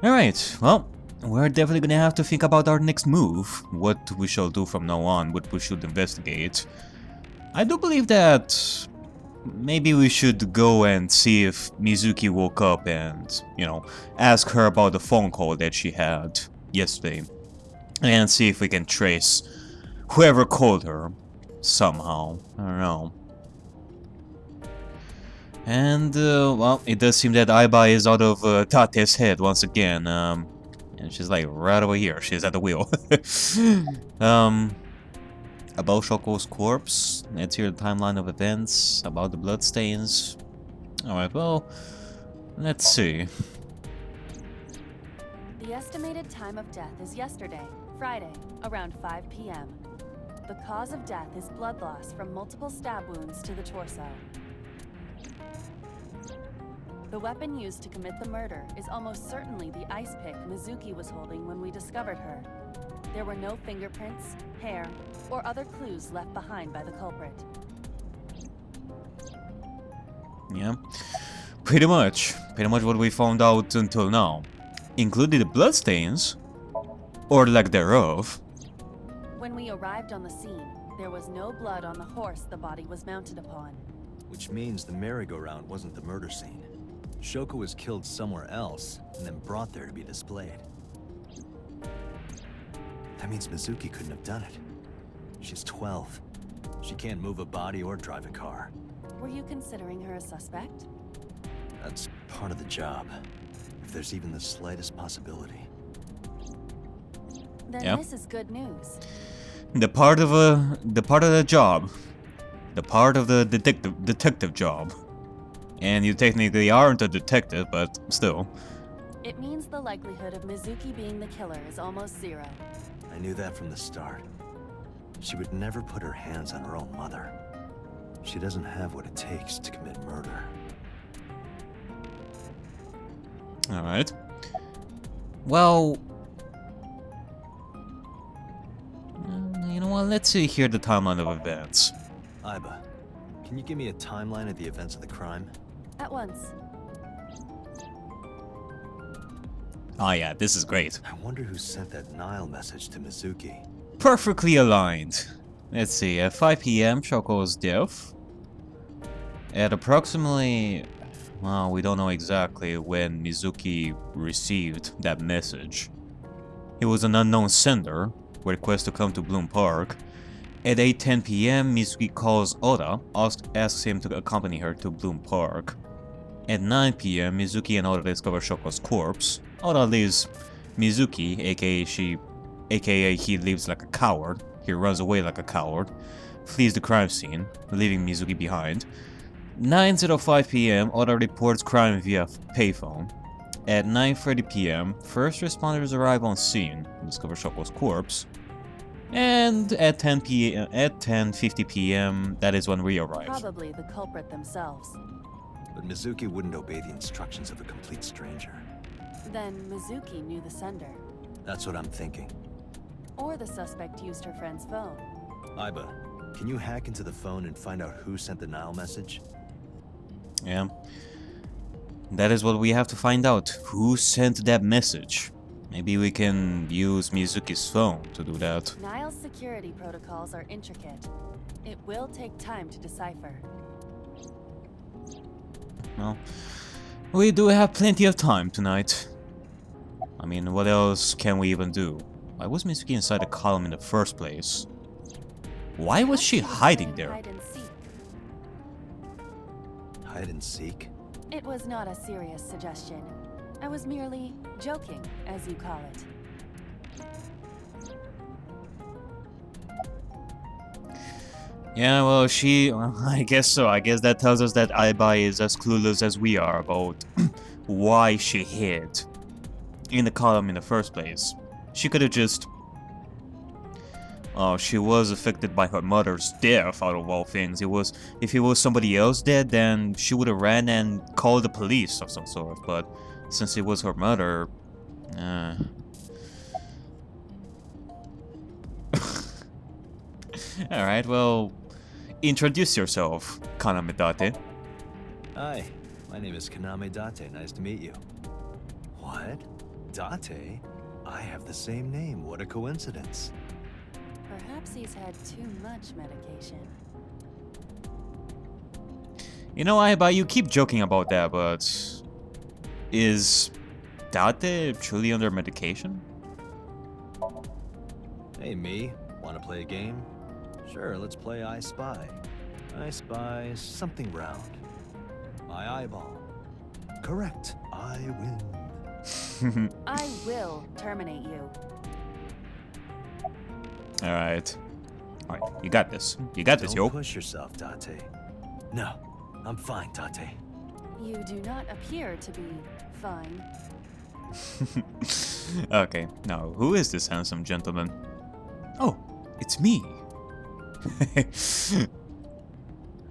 Alright, well, we're definitely gonna have to think about our next move. What we shall do from now on, what we should investigate. I do believe that maybe we should go and see if Mizuki woke up and, you know, ask her about the phone call that she had yesterday. And see if we can trace whoever called her somehow. I don't know. And, well, it does seem that Aiba is out of Tate's head once again. And she's like right over here. She's at the wheel. About Shoko's corpse. Let's hear the timeline of events. About the bloodstains. Alright, well, let's see. The estimated time of death is yesterday, Friday, around 5 p.m. The cause of death is blood loss from multiple stab wounds to the torso. The weapon used to commit the murder is almost certainly the ice pick Mizuki was holding when we discovered her. There were no fingerprints, hair, or other clues left behind by the culprit. Yeah, pretty much what we found out until now, including the bloodstains, or lack thereof. When we arrived on the scene, there was no blood on the horse the body was mounted upon. Which means the merry-go-round wasn't the murder scene. Shoko was killed somewhere else, and then brought there to be displayed. That means Mizuki couldn't have done it. She's 12. She can't move a body or drive a car. Were you considering her a suspect? That's part of the job. If there's even the slightest possibility. Then Yep. this is good news. The part of the job. The part of the detective job. And you technically aren't a detective, but still. It means the likelihood of Mizuki being the killer is almost zero. I knew that from the start. She would never put her hands on her own mother. She doesn't have what it takes to commit murder. Alright. Well, you know what, let's see here the timeline of events. Aiba, can you give me a timeline of the events of the crime? At once. Ah yeah, this is great. I wonder who sent that Nile message to Mizuki. Perfectly aligned. Let's see, at 5 p.m. Shoko's death. At approximately... well, we don't know exactly when Mizuki received that message. It was an unknown sender, request to come to Bloom Park. At 8:10 p.m. Mizuki calls Oda, asks him to accompany her to Bloom Park. At 9 p.m. Mizuki and Oda discover Shoko's corpse. Oda leaves Mizuki, a.k.a. he lives like a coward. He runs away like a coward, flees the crime scene, leaving Mizuki behind. 9:05 p.m. Oda reports crime via payphone. At 9:30 p.m. first responders arrive on scene, discover Shoko's corpse. And at 10:50 p.m. that is when we arrive. Probably the culprit themselves. But Mizuki wouldn't obey the instructions of a complete stranger. Then Mizuki knew the sender. That's what I'm thinking. Or the suspect used her friend's phone. Aiba, can you hack into the phone and find out who sent the Nile message? Yeah. That is what we have to find out. Who sent that message? Maybe we can use Mizuki's phone to do that. Nile's security protocols are intricate. It will take time to decipher. Well, we do have plenty of time tonight. I mean, what else can we even do? Why was Mizuki inside the column in the first place? Why was she hiding there? Hide and seek. Hide and seek? It was not a serious suggestion. I was merely joking, as you call it. Yeah, well, I guess so. I guess that tells us that Aiba is as clueless as we are about why she hid in the column in the first place. She could have just... oh, she was affected by her mother's death, out of all things. If it was somebody else dead, then she would have ran and called the police of some sort. But since it was her mother... Alright, well... introduce yourself, Kaname Date. Hi, My name is Kaname Date. Nice to meet you. What? Date? I have the same name. What a coincidence. Perhaps he's had too much medication. You know, Aiba, you keep joking about that, but is Date truly under medication? Hey, me. Want to play a game? Sure, let's play I Spy. I spy something round. My eyeball. Correct. I win. I will terminate you. Alright. Alright, you got this. You got this, yo. Don't push yourself, Date. No, I'm fine, Date. You do not appear to be fine. Okay, now, who is this handsome gentleman? Oh, it's me. I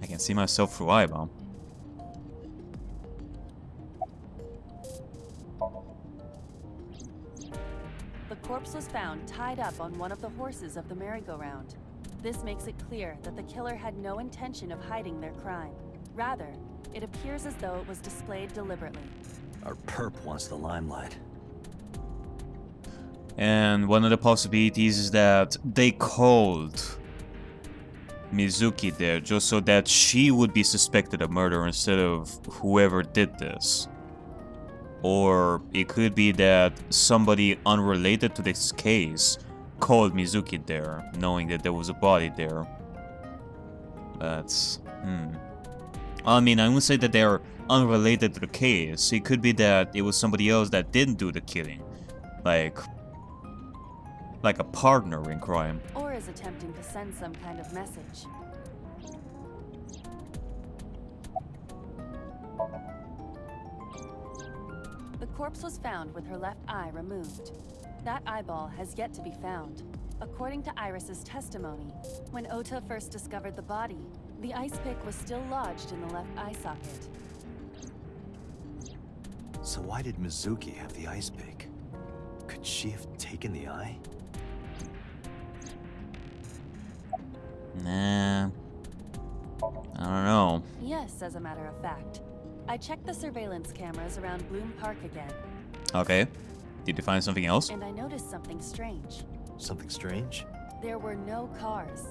can see myself through eyeball. The corpse was found tied up on one of the horses of the merry-go-round. This makes it clear that the killer had no intention of hiding their crime. Rather, it appears as though it was displayed deliberately. Our perp wants the limelight. And one of the possibilities is that they called Mizuki there just so that she would be suspected of murder instead of whoever did this. Or it could be that somebody unrelated to this case called Mizuki there, knowing that there was a body there. That's... I mean, I wouldn't say that they're unrelated to the case. It could be that it was somebody else that didn't do the killing. Like a partner in crime. Or is attempting to send some kind of message. The corpse was found with her left eye removed. That eyeball has yet to be found. According to Iris's testimony, when Ota first discovered the body, the ice pick was still lodged in the left eye socket. So why did Mizuki have the ice pick? Could she have taken the eye? Nah. I don't know. Yes, as a matter of fact. I checked the surveillance cameras around Bloom Park again. Okay. Did you find something else? And I noticed something strange. Something strange? There were no cars.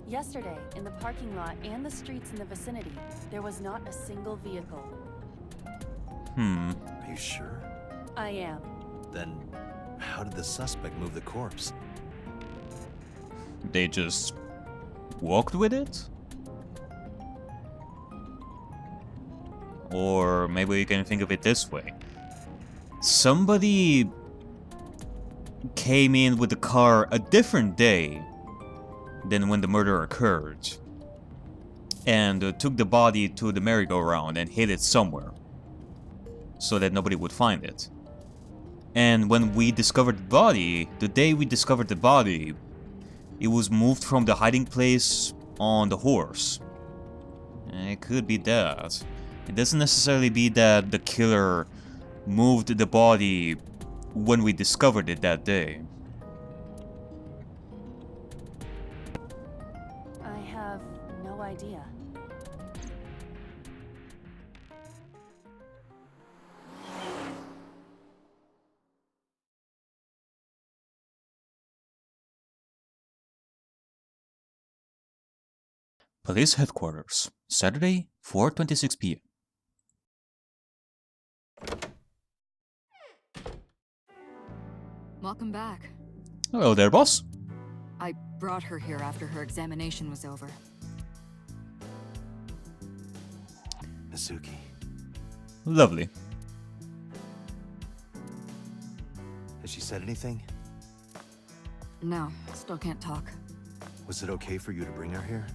Yesterday, in the parking lot and the streets in the vicinity, there was not a single vehicle. Are you sure? I am. Then, how did the suspect move the corpse? They just walked with it? Or maybe you can think of it this way. Somebody came in with the car a different day than when the murder occurred. And took the body to the merry-go-round and hid it somewhere. So that nobody would find it. And when we discovered the body, the day we discovered the body, it was moved from the hiding place on the horse. And it could be that. It doesn't necessarily be that the killer moved the body when we discovered it that day. I have no idea. Police headquarters, Saturday, 4:26 p.m. Welcome back. Hello there, boss. I brought her here after her examination was over. Mizuki. Lovely. Has she said anything? No, still can't talk. Was it okay for you to bring her here?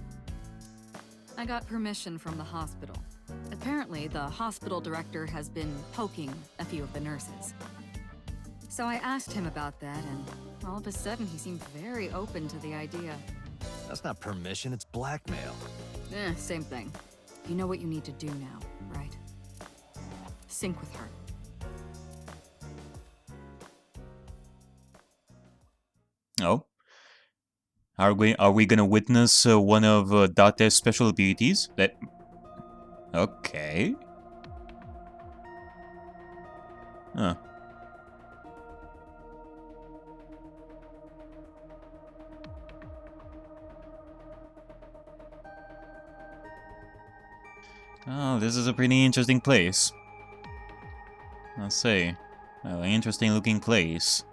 I got permission from the hospital. Apparently, the hospital director has been poking a few of the nurses. So I asked him about that, and all of a sudden he seemed very open to the idea. That's not permission, it's blackmail. Same thing. You know what you need to do now, right? Sync with her. Oh. Are we gonna witness one of Date's special abilities? Okay. Huh. Oh, this is a pretty interesting place. I'll say. An interesting looking place.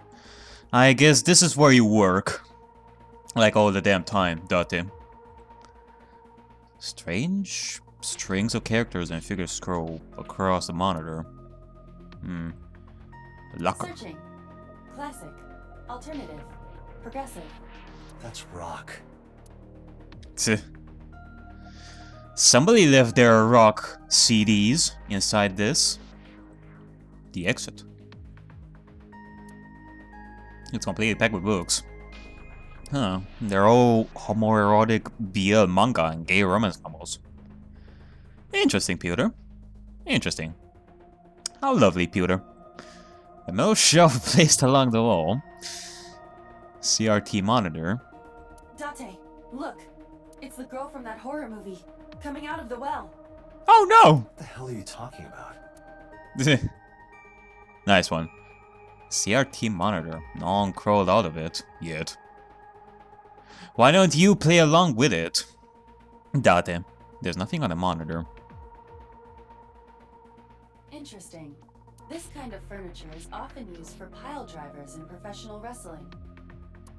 I guess this is where you work. Like all the damn time, Date. Strange strings of characters and figures scroll across the monitor. Locker. Searching. Classic. Alternative. Progressive. That's rock. Somebody left their rock CDs inside this. The exit. It's completely packed with books. Huh. They're all homoerotic BL manga and gay romance novels. Interesting, Pewter. Interesting. How lovely, Pewter. A metal shelf placed along the wall. CRT monitor. Date, look. It's the girl from that horror movie. Coming out of the well. Oh no! What the hell are you talking about? Nice one. CRT monitor. No one crawled out of it yet. Why don't you play along with it? Date. There's nothing on the monitor. Interesting. This kind of furniture is often used for pile drivers in professional wrestling.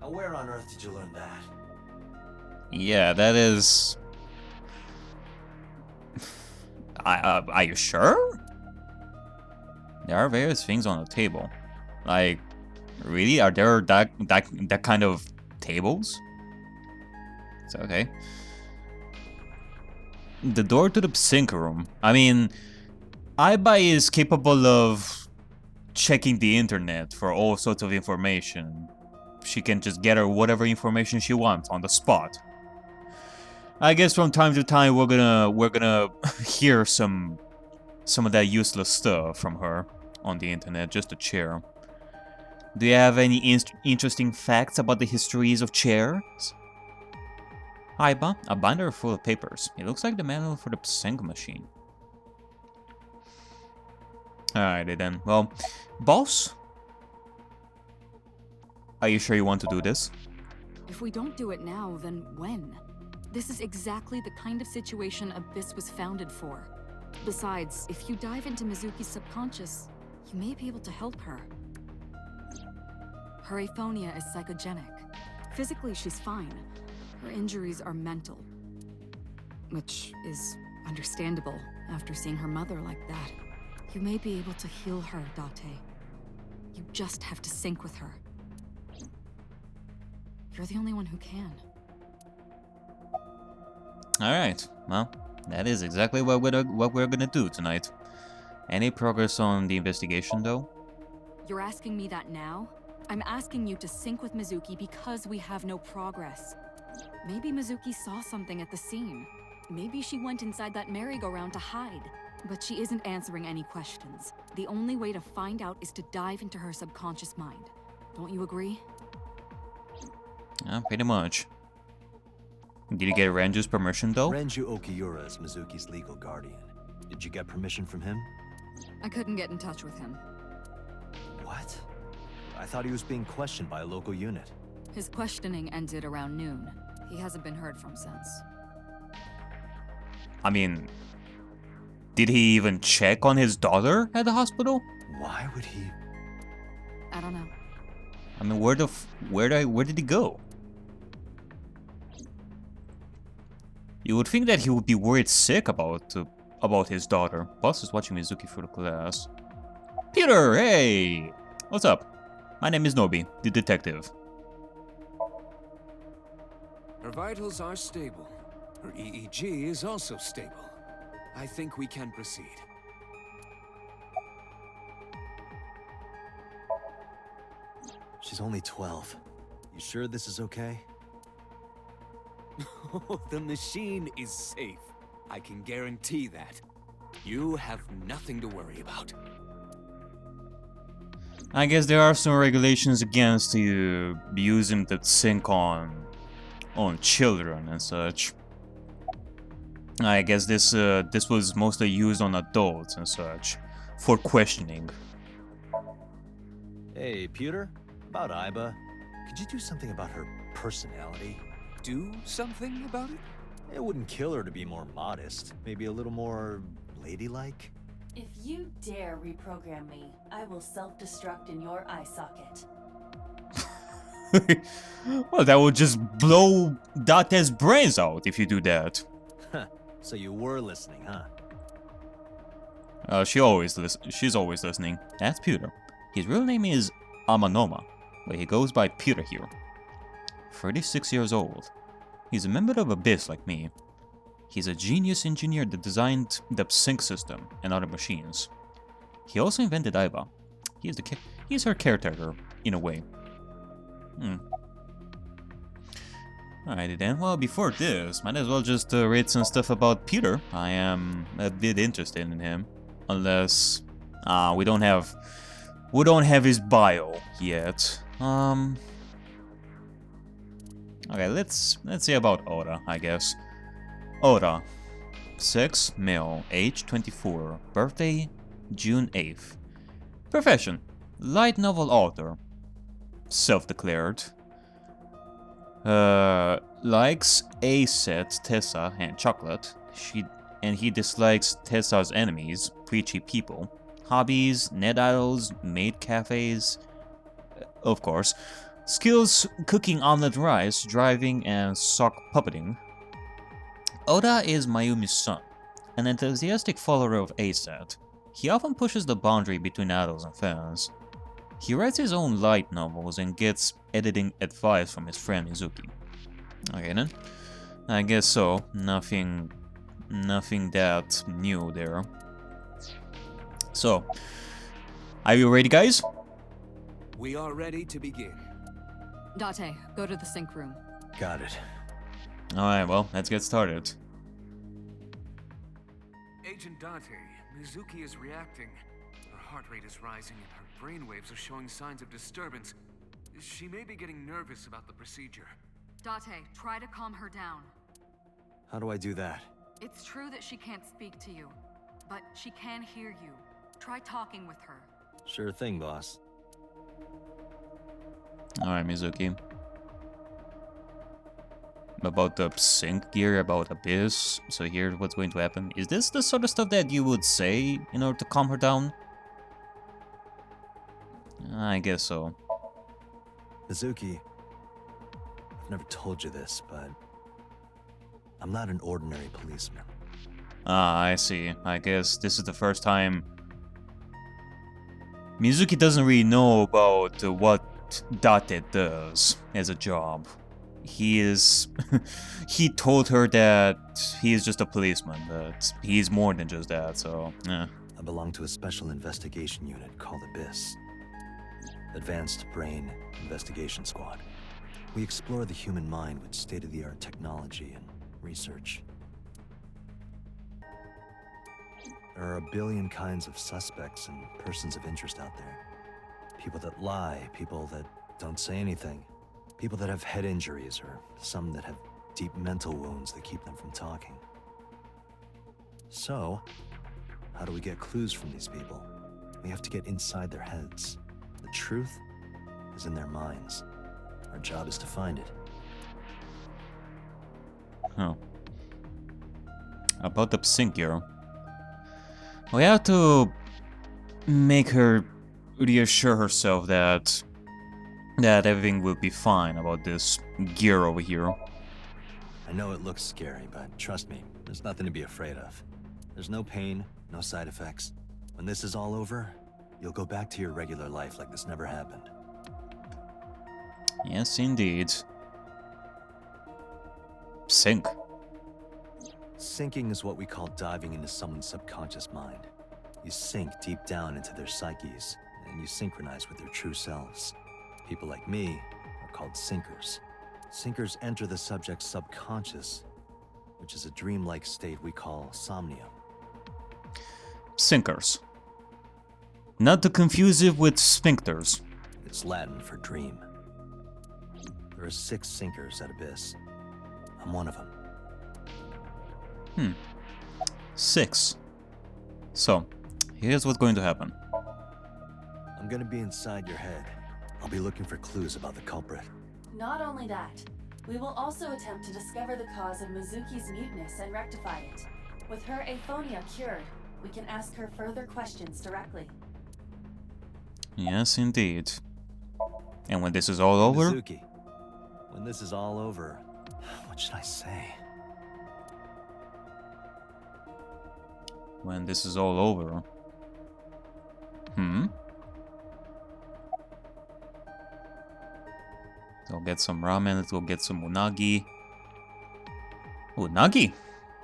Now, where on earth did you learn that? Yeah, that is... are you sure? There are various things on the table. Like, really? Are there that kind of tables? It's okay. The door to the Psync room. I mean, Aiba is capable of checking the internet for all sorts of information. She can just get her whatever information she wants on the spot. I guess from time to time we're gonna hear some of that useless stuff from her on the internet just to cheer. Do you have any interesting facts about the histories of chairs? Aiba, a binder full of papers. It looks like the manual for the Psync machine. Alrighty then. Well, boss? Are you sure you want to do this? If we don't do it now, then when? This is exactly the kind of situation Abyss was founded for. Besides, if you dive into Mizuki's subconscious, you may be able to help her. Her aphonia is psychogenic. Physically, she's fine. Her injuries are mental. Which is understandable after seeing her mother like that. You may be able to heal her, Date. You just have to sync with her. You're the only one who can. Alright, well, that is exactly what we're gonna do tonight. Any progress on the investigation, though? You're asking me that now? I'm asking you to sync with Mizuki because we have no progress. Maybe Mizuki saw something at the scene. Maybe she went inside that merry-go-round to hide. But she isn't answering any questions. The only way to find out is to dive into her subconscious mind. Don't you agree? Yeah, pretty much. Did you get Renju's permission, though? Renju Okiura is Mizuki's legal guardian. Did you get permission from him? I couldn't get in touch with him. What? I thought he was being questioned by a local unit. His questioning ended around noon. He hasn't been heard from since. I mean, did he even check on his daughter at the hospital? Why would he? I don't know. I mean, where did he go? You would think that he would be worried sick about his daughter. Boss is watching Mizuki through the glass. Peter, hey! What's up? My name is Noby, the detective. Her vitals are stable. Her EEG is also stable. I think we can proceed. She's only 12. You sure this is okay? The machine is safe. I can guarantee that. You have nothing to worry about. I guess there are some regulations against you using the sync on children and such. I guess this was mostly used on adults and such for questioning. Hey, Pewter? About Iba. Could you do something about her personality? Do something about it? It wouldn't kill her to be more modest. Maybe a little more ladylike? If you dare reprogram me, I will self-destruct in your eye socket. Well, that would just blow Date's brains out if you do that. So you were listening, huh? She's always listening. That's Pewter. His real name is Amanoma, but he goes by Pewter here. 36 years old. He's a member of Abyss like me. He's a genius engineer that designed the Psync system and other machines. He also invented Iba. He's her caretaker, in a way. Alrighty then, well before this, might as well just read some stuff about Pewter. I am a bit interested in him. Unless... we don't have his bio yet. Okay, let's see about Oda, I guess. Oda. Sex, male, age 24, birthday June 8th. Profession, light novel author. Self-declared. Likes A-set, Tessa, and chocolate. He dislikes Tessa's enemies, preachy people. Hobbies, net idols, maid cafes. Of course. Skills, cooking omelette rice, driving, and sock puppeting. Oda is Mayumi's son, an enthusiastic follower of A-set. He often pushes the boundary between adults and fans. He writes his own light novels and gets editing advice from his friend Mizuki. Okay then. I guess so. Nothing that new there. So, are you ready, guys? We are ready to begin. Date, go to the Psync room. Got it. Alright, well, let's get started. Agent Date, Mizuki is reacting. Her heart rate is rising and her brainwaves are showing signs of disturbance. She may be getting nervous about the procedure. Date, try to calm her down. How do I do that? It's true that she can't speak to you, but she can hear you. Try talking with her. Sure thing, boss. Alright, Mizuki. About the Psync gear, about Abyss. So here's what's going to happen. Is this the sort of stuff that you would say in order to calm her down? I guess so. Mizuki, I've never told you this, but I'm not an ordinary policeman. Ah, I see. I guess this is the first time Mizuki doesn't really know about what Date does as a job. He told her that he is just a policeman, but he's more than just that, so, yeah. I belong to a special investigation unit called Abyss. Advanced Brain Investigation Squad. We explore the human mind with state-of-the-art technology and research. There are a billion kinds of suspects and persons of interest out there. People that lie, people that don't say anything, people that have head injuries, or some that have deep mental wounds that keep them from talking. So, how do we get clues from these people? We have to get inside their heads. The truth is in their minds. Our job is to find it. Oh. About the Psync gear. We have to make her reassure herself that everything will be fine about this gear over here. I know it looks scary, but trust me, there's nothing to be afraid of. There's no pain, no side effects. When this is all over, you'll go back to your regular life like this never happened. Yes, indeed. Psync. Syncing is what we call diving into someone's subconscious mind. You sink deep down into their psyches, and you synchronize with their true selves. People like me are called sinkers. Sinkers enter the subject's subconscious, which is a dreamlike state we call somnium. Sinkers. Not to confuse it with sphincters. It's Latin for dream. There are 6 sinkers at Abyss. I'm one of them. 6. So, here's what's going to happen. I'm gonna be inside your head. I'll be looking for clues about the culprit. Not only that, we will also attempt to discover the cause of Mizuki's muteness and rectify it. With her aphonia cured, we can ask her further questions directly. Yes, indeed. And when this is all over? Mizuki, when this is all over, what should I say? When this is all over. Go get some ramen, let's go get some unagi. Unagi?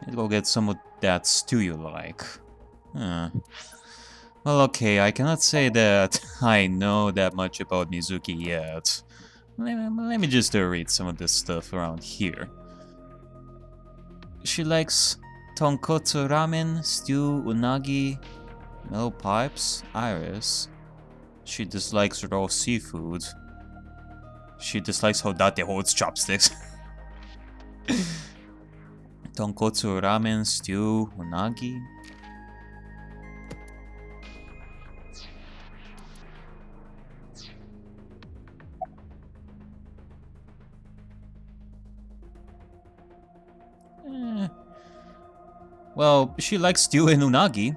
Let's go get some of that stew you like. Well, okay, I cannot say that I know that much about Mizuki yet. Let me just read some of this stuff around here. She likes tonkotsu ramen, stew, unagi, mellow pipes, iris. She dislikes raw seafood. She dislikes how Date holds chopsticks. Tonkotsu ramen, stew, unagi. Well, she likes stew and unagi.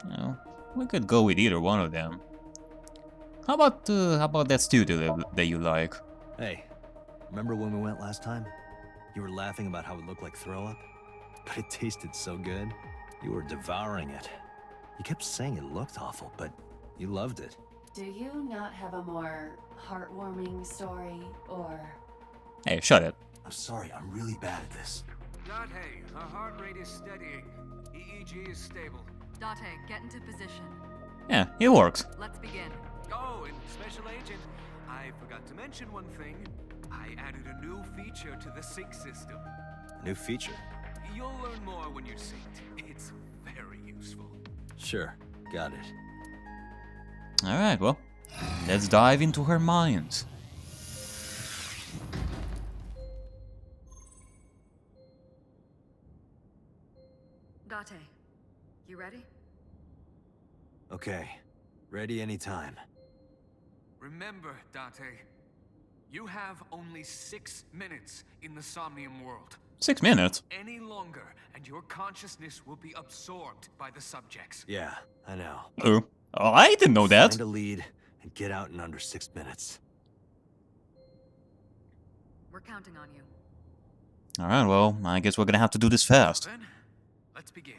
Well, we could go with either one of them. How about that stew that you like? Hey, remember when we went last time? You were laughing about how it looked like throw up? But it tasted so good. You were devouring it. You kept saying it looked awful, but you loved it. Do you not have a more heartwarming story, or... Hey, shut it. I'm sorry, I'm really bad at this. Date, her heart rate is steadying. EEG is stable. Date, get into position. Yeah, it works. Let's begin. Oh, and Special Agent, I forgot to mention one thing. I added a new feature to the Psync system. New feature? You'll learn more when you're synced. It's very useful. Sure, got it. Alright, well, let's dive into her mind. Date, you ready? Okay, ready anytime. Remember, Date, you have only 6 minutes in the Somnium world. 6 minutes? Any longer, and your consciousness will be absorbed by the subjects. Yeah, I know. Oh, I didn't know that. Find a lead and get out in under 6 minutes. We're counting on you. Alright, well, I guess we're gonna have to do this fast. Then, let's begin.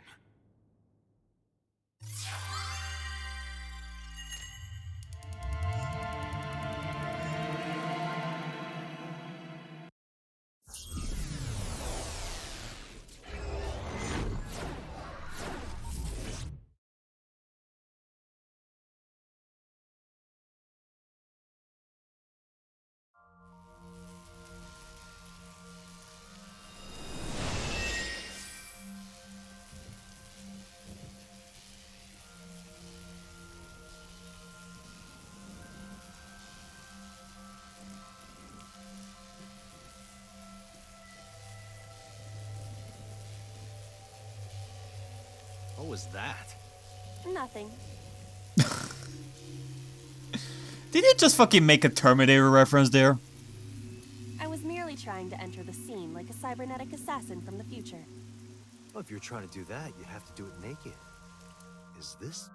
What was that? Nothing. Did you just fucking make a Terminator reference there? I was merely trying to enter the scene like a cybernetic assassin from the future. Well, if you're trying to do that, you have to do it naked. Is this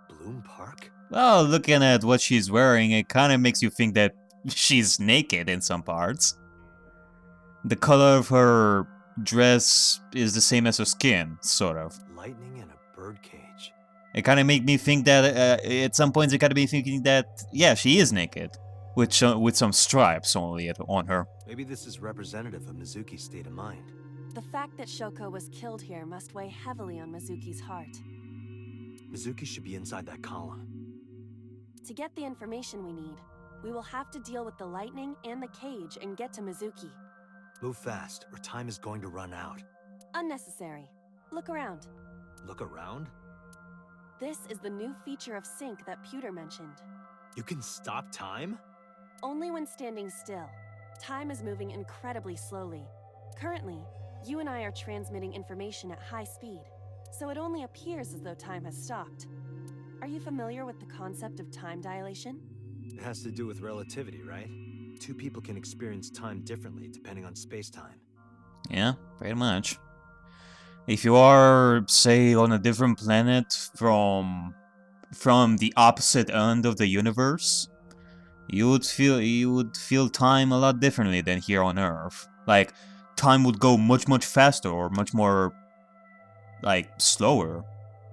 Bloom Park? Well, looking at what she's wearing, it kind of makes you think that she's naked in some parts. The color of her dress is the same as her skin, sort of. Lightning in a birdcage. It kind of made me think that at some points it kind of be thinking that, yeah, she is naked. With some stripes only on her. Maybe this is representative of Mizuki's state of mind. The fact that Shoko was killed here must weigh heavily on Mizuki's heart. Mizuki should be inside that column. To get the information we need, we will have to deal with the lightning and the cage and get to Mizuki. Move fast, or time is going to run out. Unnecessary. Look around. Look around? This is the new feature of Psync that Pewter mentioned. You can stop time? Only when standing still. Time is moving incredibly slowly. Currently, you and I are transmitting information at high speed, so it only appears as though time has stopped. Are you familiar with the concept of time dilation? It has to do with relativity, right? Two people can experience time differently depending on space-time. Yeah, pretty much. If you are, say, on a different planet from the opposite end of the universe, you would feel time a lot differently than here on Earth. Like, time would go much faster or much more like slower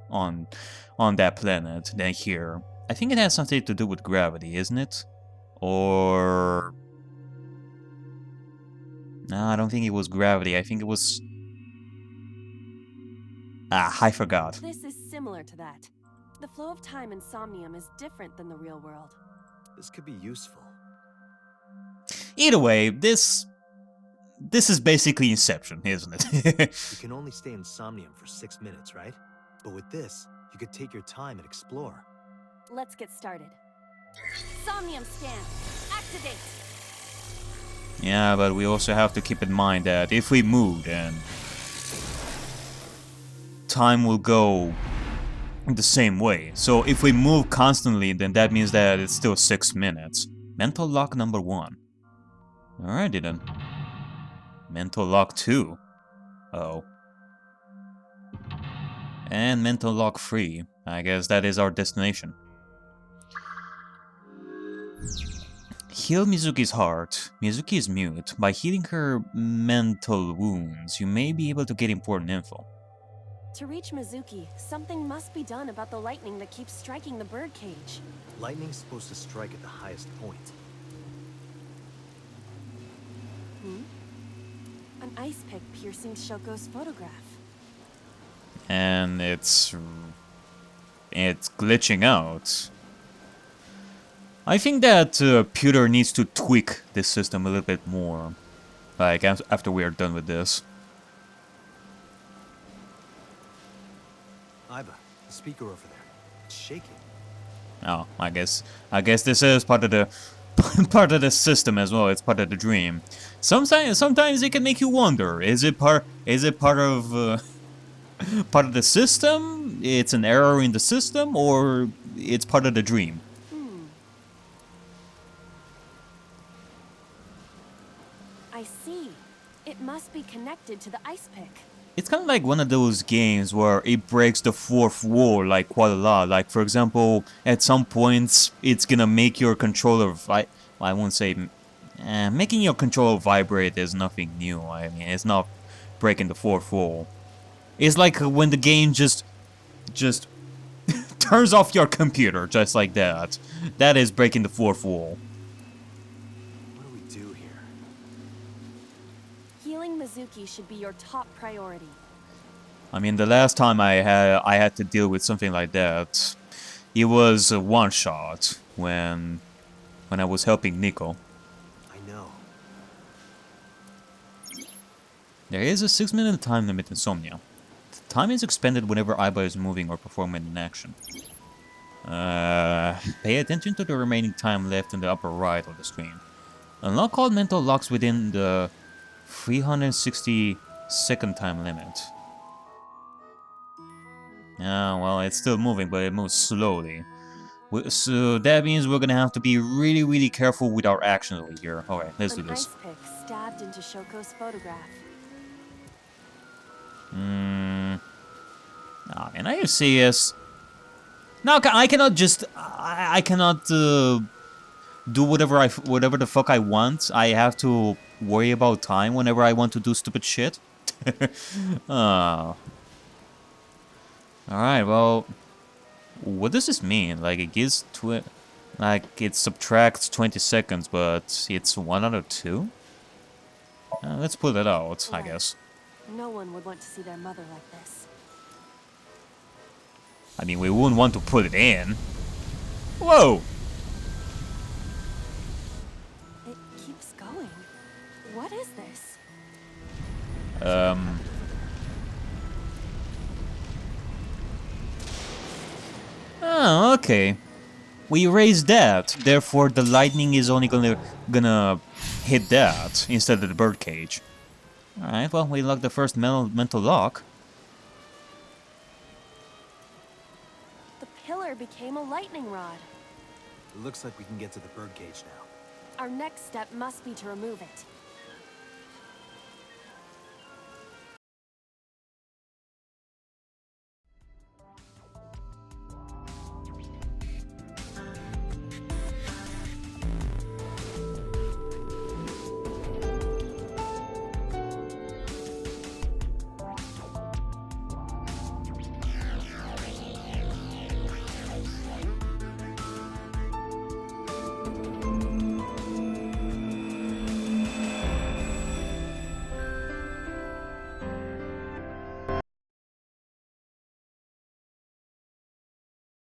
on that planet than here. I think it has something to do with gravity, isn't it? Or no, I don't think it was gravity. I think it was I forgot. This is similar to that. The flow of time in Somnium is different than the real world. This could be useful. Either way, this is basically Inception, isn't it? You can only stay in Somnium for 6 minutes, right? But with this, you could take your time and explore. Let's get started. Somnium scan, activate! Yeah, but we also have to keep in mind that if we move, then time will go the same way. So if we move constantly, then that means that it's still 6 minutes. Mental lock number 1. Alrighty then. Mental lock 2. Oh. And mental lock 3. I guess that is our destination. Heal Mizuki's heart. Mizuki is mute. By healing her mental wounds, you may be able to get important info. To reach Mizuki, something must be done about the lightning that keeps striking the birdcage. Lightning's supposed to strike at the highest point. An ice pick piercing Shoko's photograph. And it's glitching out. I think that Pewter needs to tweak this system a little bit more. Like after we are done with this. Iba, the speaker over there. It's shaking. Oh, I guess this is part of the part of the system as well. It's part of the dream. Sometimes it can make you wonder: is it part of part of the system? It's an error in the system, or it's part of the dream. I see. It must be connected to the ice pick. It's kind of like one of those games where it breaks the fourth wall like quite a lot. Like, for example, at some points, it's gonna make your controller I won't say... making your controller vibrate is nothing new. I mean, it's not breaking the fourth wall. It's like when the game just turns off your computer, just like that. That is breaking the fourth wall. What do we do here? Healing Mizuki should be your top priority. I mean, the last time I had to deal with something like that, it was a one-shot when I was helping Nico. I know. There is a 6-minute time limit in Somnia. The time is expended whenever Iba is moving or performing an action. Pay attention to the remaining time left in the upper right of the screen. Unlock all mental locks within the 360-second time limit. Well, it's still moving, but it moves slowly. So that means we're gonna have to be really careful with our actions over here. Alright, let's do this. An ice pick stabbed into Shoko's photograph. Oh, man, are you serious? No, I cannot just... I cannot do whatever the fuck I want. I have to worry about time whenever I want to do stupid shit. Oh. Alright, well... What does this mean? Like, it gives... like, it subtracts 20 seconds, but it's 1 out of 2? Let's pull it out, I guess. No one would want to see their mother like this. I mean, we wouldn't want to put it in. Whoa! It keeps going. What is this? Oh, okay. We erased that, therefore the lightning is only gonna hit that instead of the birdcage. Alright, well, we locked the first mental lock. The pillar became a lightning rod. It looks like we can get to the birdcage now. Our next step must be to remove it.